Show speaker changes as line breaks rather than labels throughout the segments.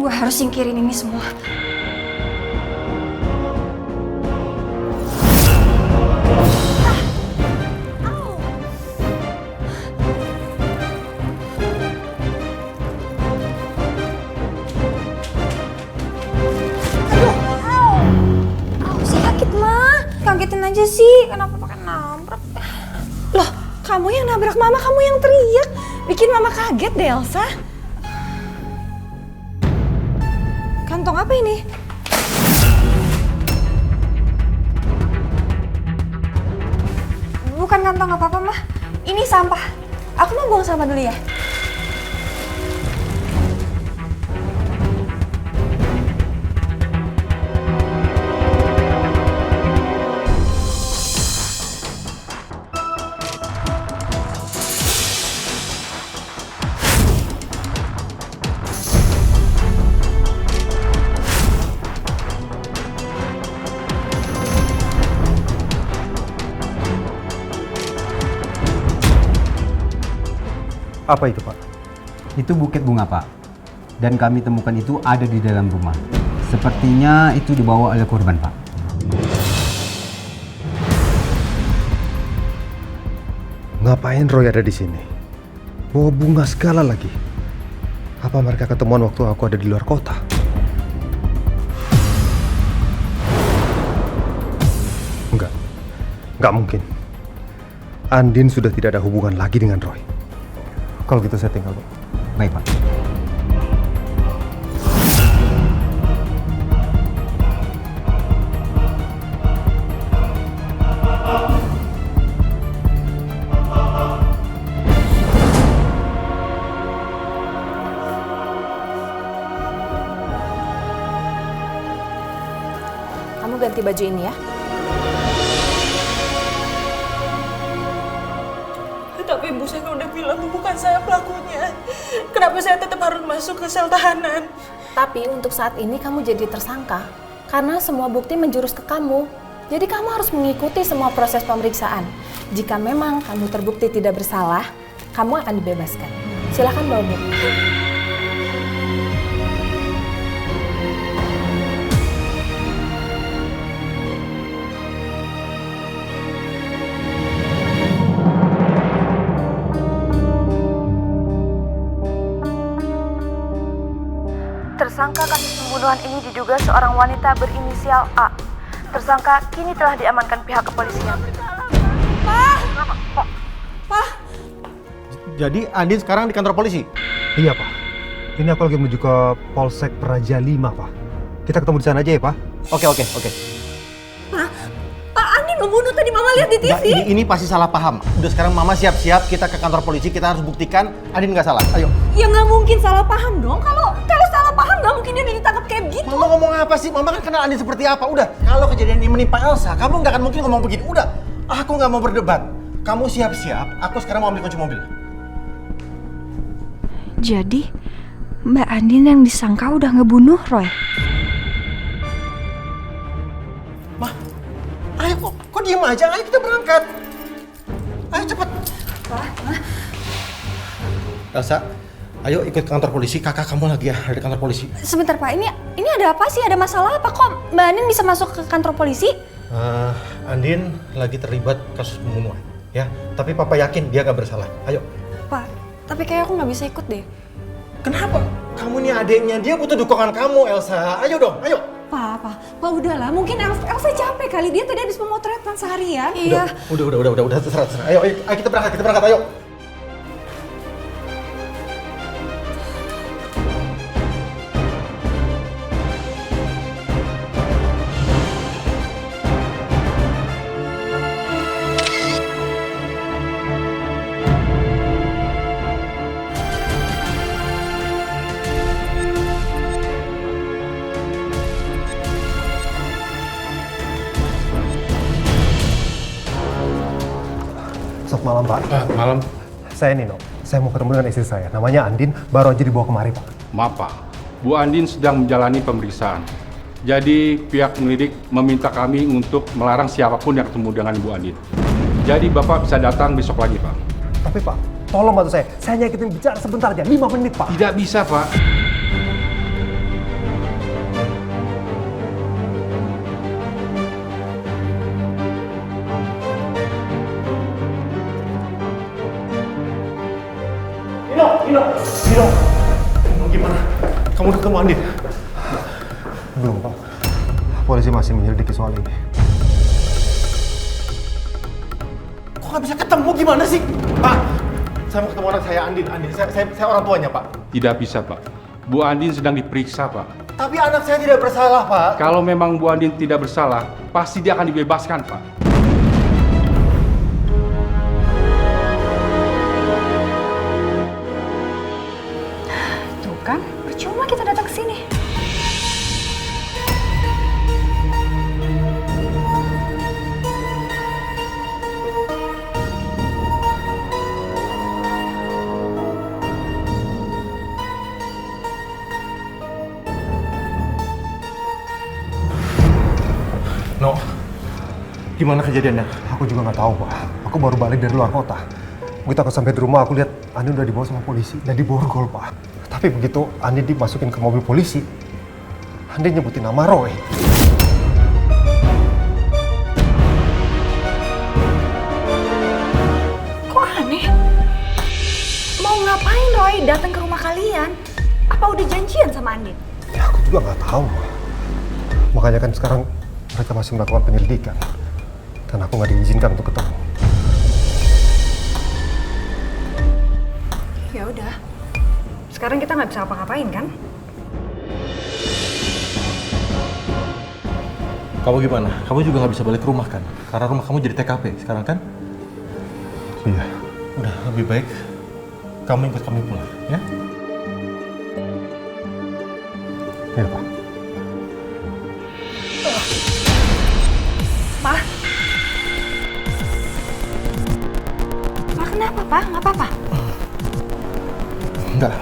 Gue harus singkirin ini semua. Kagetin aja sih, kenapa pakai nabrak?
Loh, kamu yang nabrak mama, kamu yang teriak. Bikin mama kaget deh, Elsa. Kantong apa ini?
Bukan kantong apa-apa, Mah. Ini sampah. Aku mau buang sampah dulu ya.
Apa itu, Pak?
Itu buket bunga, Pak. Dan kami temukan itu ada di dalam rumah. Sepertinya itu dibawa oleh korban, Pak.
Ngapain Roy ada di sini? Bawa bunga segala lagi. Apa mereka ketemuan waktu aku ada di luar kota? Enggak mungkin. Andin sudah tidak ada hubungan lagi dengan Roy. Kalau gitu saya tinggal, Pak.
Baik, Pak.
Kamu ganti baju ini ya.
Tapi ibu saya udah bilang bukan saya pelakunya. Kenapa saya tetap harus masuk ke sel tahanan?
Tapi untuk saat ini kamu jadi tersangka. Karena semua bukti menjurus ke kamu. Jadi kamu harus mengikuti semua proses pemeriksaan. Jika memang kamu terbukti tidak bersalah, kamu akan dibebaskan. Silakan bawa bukti.
Tersangka kasus pembunuhan ini diduga seorang wanita berinisial A. Tersangka kini telah diamankan pihak kepolisian.
Jadi Andin sekarang di kantor polisi?
Iya, Pak. Ini aku lagi menuju ke Polsek Praja 5, Pak. Kita ketemu di sana aja ya, Pak?
Oke.
Pak Andin membunuh tadi mama lihat di TV.
Nggak, ini pasti salah paham. Udah sekarang mama siap-siap, kita ke kantor polisi, kita harus buktikan Andin nggak salah. Ayo.
Ya nggak mungkin salah paham dong. Kalau salah paham nggak mungkin dia ditangkap kayak gitu.
Mama ngomong apa sih? Mama kan kenal Andin seperti apa. Udah, kalau kejadian ini menimpa Elsa, kamu nggak akan mungkin ngomong begini. Udah, aku nggak mau berdebat. Kamu siap-siap, aku sekarang mau ambil kunci mobil.
Jadi, Mbak Andin yang disangka udah ngebunuh Roy.
Mah, ayo kok diem aja? Ayo kita berangkat. Ayo cepet. Elsa, ayo ikut ke kantor polisi. Kakak kamu lagi ya di kantor polisi.
Sebentar, Pak. Ini ada apa sih? Ada masalah apa kok Mbak Andin bisa masuk ke kantor polisi?
Andin lagi terlibat kasus pembunuhan, ya. Tapi Papa yakin dia gak bersalah. Ayo.
Pak, tapi kayak aku nggak bisa ikut deh.
Kenapa? Kamu nih adiknya, dia butuh dukungan kamu, Elsa. Ayo dong, ayo.
Pak udahlah. Mungkin Elsa capek kali. Dia tadi habis pemotretan seharian.
Iya.
Udah, terserah. Ayo, kita berangkat, ayo.
Selamat malam, Pak.
Malam.
Saya Nino. Saya mau ketemu dengan istri saya. Namanya Andin, baru aja dibawa kemari, Pak.
Maaf, Pak. Bu Andin sedang menjalani pemeriksaan. Jadi pihak penyelidik meminta kami untuk melarang siapapun yang ketemu dengan Bu Andin. Jadi Bapak bisa datang besok lagi, Pak.
Tapi, Pak, tolong bantu saya. Saya hanya ingin bicara sebentar aja, 5 menit, Pak.
Tidak bisa, Pak.
kamu udah ketemu Andin?
Belum, Pak. Polisi masih menyelidiki soal ini.
Kok nggak bisa ketemu gimana sih? Pak, saya mau ketemu anak saya Andin. Saya orang tuanya, Pak.
Tidak bisa, Pak. Bu Andin sedang diperiksa, Pak.
Tapi anak saya tidak bersalah, Pak.
Kalau memang Bu Andin tidak bersalah, pasti dia akan dibebaskan, Pak.
Tuh kan, percuma kita datang ke sini.
No, gimana kejadiannya?
Aku juga nggak tahu, Pak. Aku baru balik dari luar kota. Begitu aku sampai di rumah, aku lihat Andin udah dibawa sama polisi dan diborgol, Pak. Tapi begitu Andin dimasukin ke mobil polisi, Andin nyebutin nama Roy.
Kok aneh? Mau ngapain Roy datang ke rumah kalian? Apa udah janjian sama Andin?
Ya, aku juga nggak tahu. Makanya kan sekarang mereka masih melakukan penyelidikan. Dan aku nggak diizinkan untuk ketemu.
Ya udah. Sekarang kita nggak bisa apa-ngapain kan?
Kamu gimana? Kamu juga nggak bisa balik ke rumah kan? Karena rumah kamu jadi TKP sekarang kan?
Iya.
Udah, lebih baik kamu ikut kami pulang, ya?
Iya, Pak.
Pak? Pak kenapa, Pak? Nggak apa-apa?
Enggak.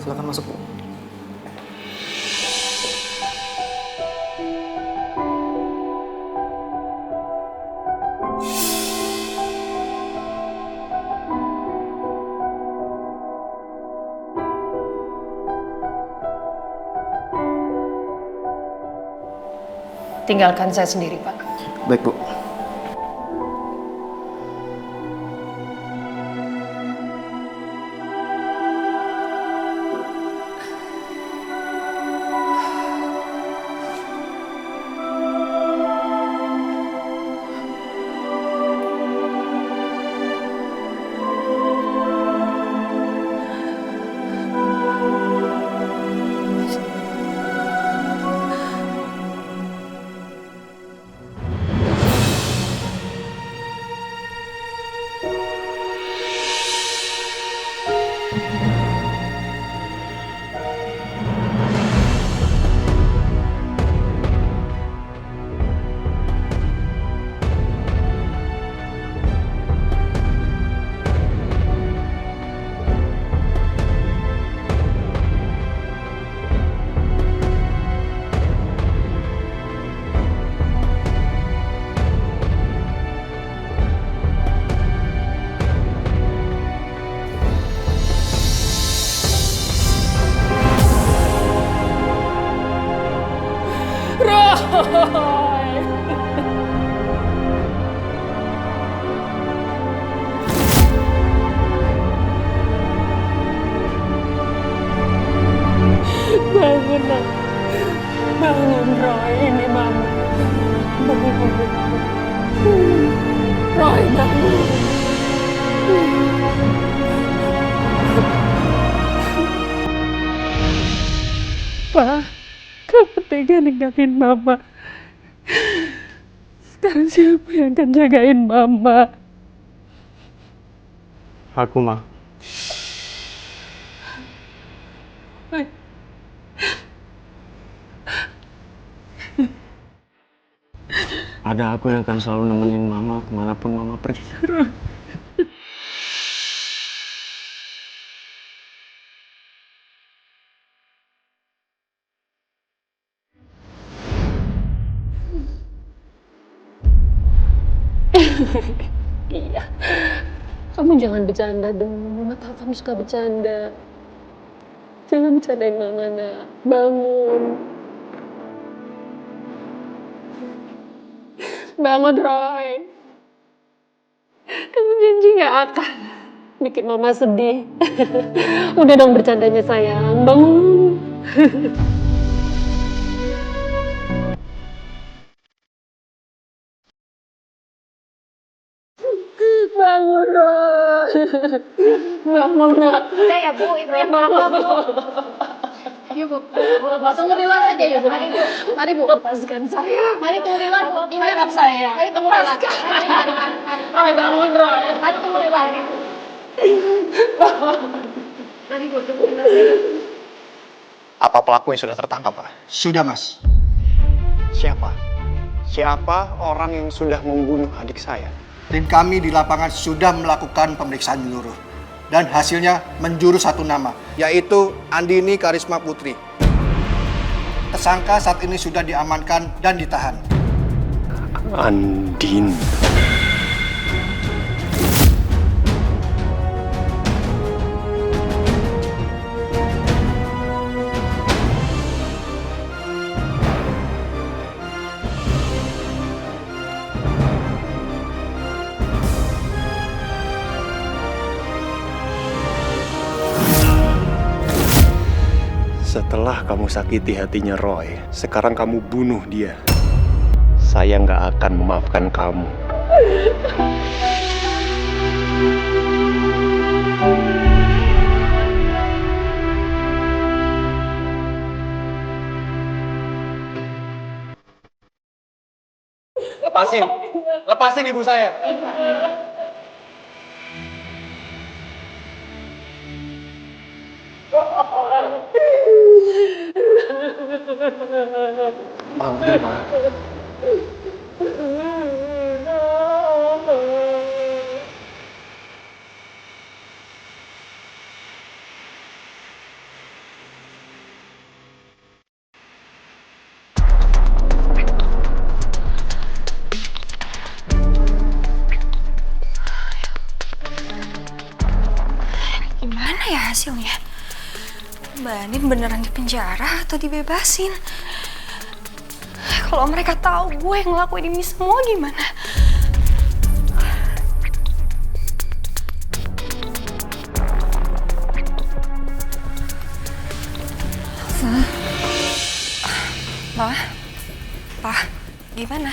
Silakan masuk, Bu.
Tinggalkan saya sendiri, Pak.
Baik, Bu.
Bangun, Nak. Bangun, Roy. Ini Mama. Bangun. Roy, bangun. Pak, kamu tega ninggalin Mama. Sekarang siapa yang akan jagain Mama?
Aku, Ma. Ada aku yang akan selalu nemenin Mama kemanapun Mama pergi.
Iya. Kamu jangan bercanda dong. Mama tahu kamu suka bercanda. Jangan bercandain Mama, nak. Bangun. Bangun, Roy. Kamu janji gak akan bikin Mama sedih. Udah dong bercandanya, sayang. Bangun. Bangun, Roy. Bangun, nak.
Udah ya, Bu. Ibu yang bangun, Bu.
Yuk, Bu. Tunggu di luar aja ya, Bu. Mari, Bu. Lepaskan saya.
Mari tunggu di luar, Bu.
Lepaskan saya.
Mari tunggu di luar.
Roy, bangun, Roy.
Mari tunggu di luar.
Mari, Bu. Tunggu di luar.
Apa pelaku yang sudah tertangkap, Pak?
Sudah, Mas.
Siapa? Siapa orang yang sudah membunuh adik saya?
Tim kami di lapangan sudah melakukan pemeriksaan menyeluruh. Dan hasilnya menjurus satu nama, yaitu Andini Karisma Putri. Tersangka saat ini sudah diamankan dan ditahan.
Andin. Setelah kamu sakiti hatinya Roy, sekarang kamu bunuh dia. Saya nggak akan memaafkan kamu.
Lepasin ibu saya.
Gimana ya hasilnya? Mbak Andin beneran di penjara atau dibebasin? Kalau mereka tahu gue yang ngelakuin ini semua gimana? Pa, gimana?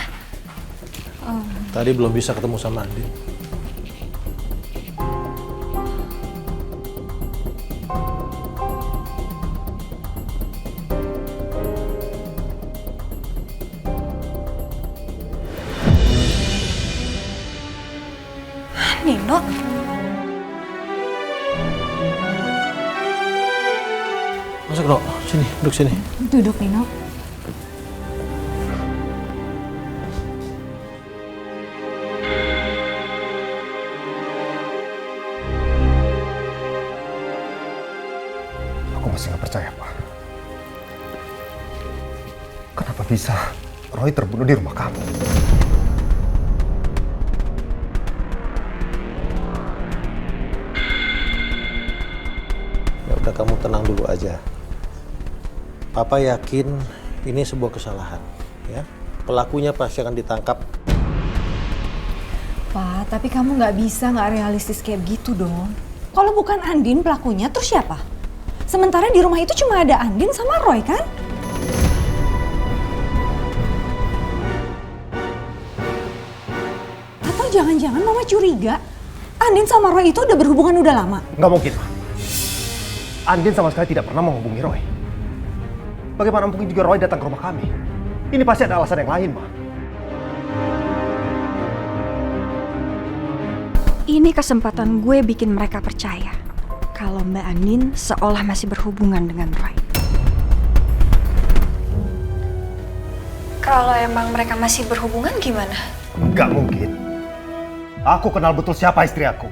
Tadi belum bisa ketemu sama Andin.
Nino?
Masuk, Ro. Sini, duduk sini.
Duduk, Nino.
Aku masih nggak percaya, Pak. Kenapa bisa Roy terbunuh di rumah kamu?
Ya udah, kamu tenang dulu aja. Papa yakin ini sebuah kesalahan, ya. Pelakunya pasti akan ditangkap.
Pak, tapi kamu nggak bisa nggak realistis kayak gitu dong. Kalau bukan Andin pelakunya, terus siapa? Sementara di rumah itu cuma ada Andin sama Roy, kan? Atau jangan-jangan Mama curiga Andin sama Roy itu udah berhubungan udah lama?
Nggak mungkin, Ma. Andin sama sekali tidak pernah menghubungi Roy. Bagaimana mungkin juga Roy datang ke rumah kami? Ini pasti ada alasan yang lain, Ma.
Ini kesempatan gue bikin mereka percaya kalau Mbak Andin seolah masih berhubungan dengan Roy. Kalau emang mereka masih berhubungan gimana?
Nggak mungkin. Aku kenal betul siapa istri aku.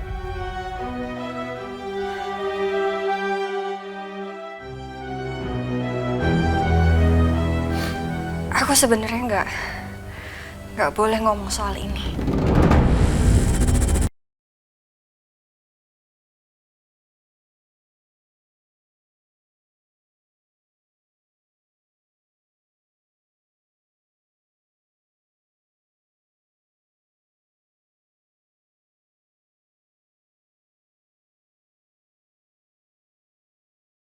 Aku sebenarnya nggak boleh ngomong soal ini.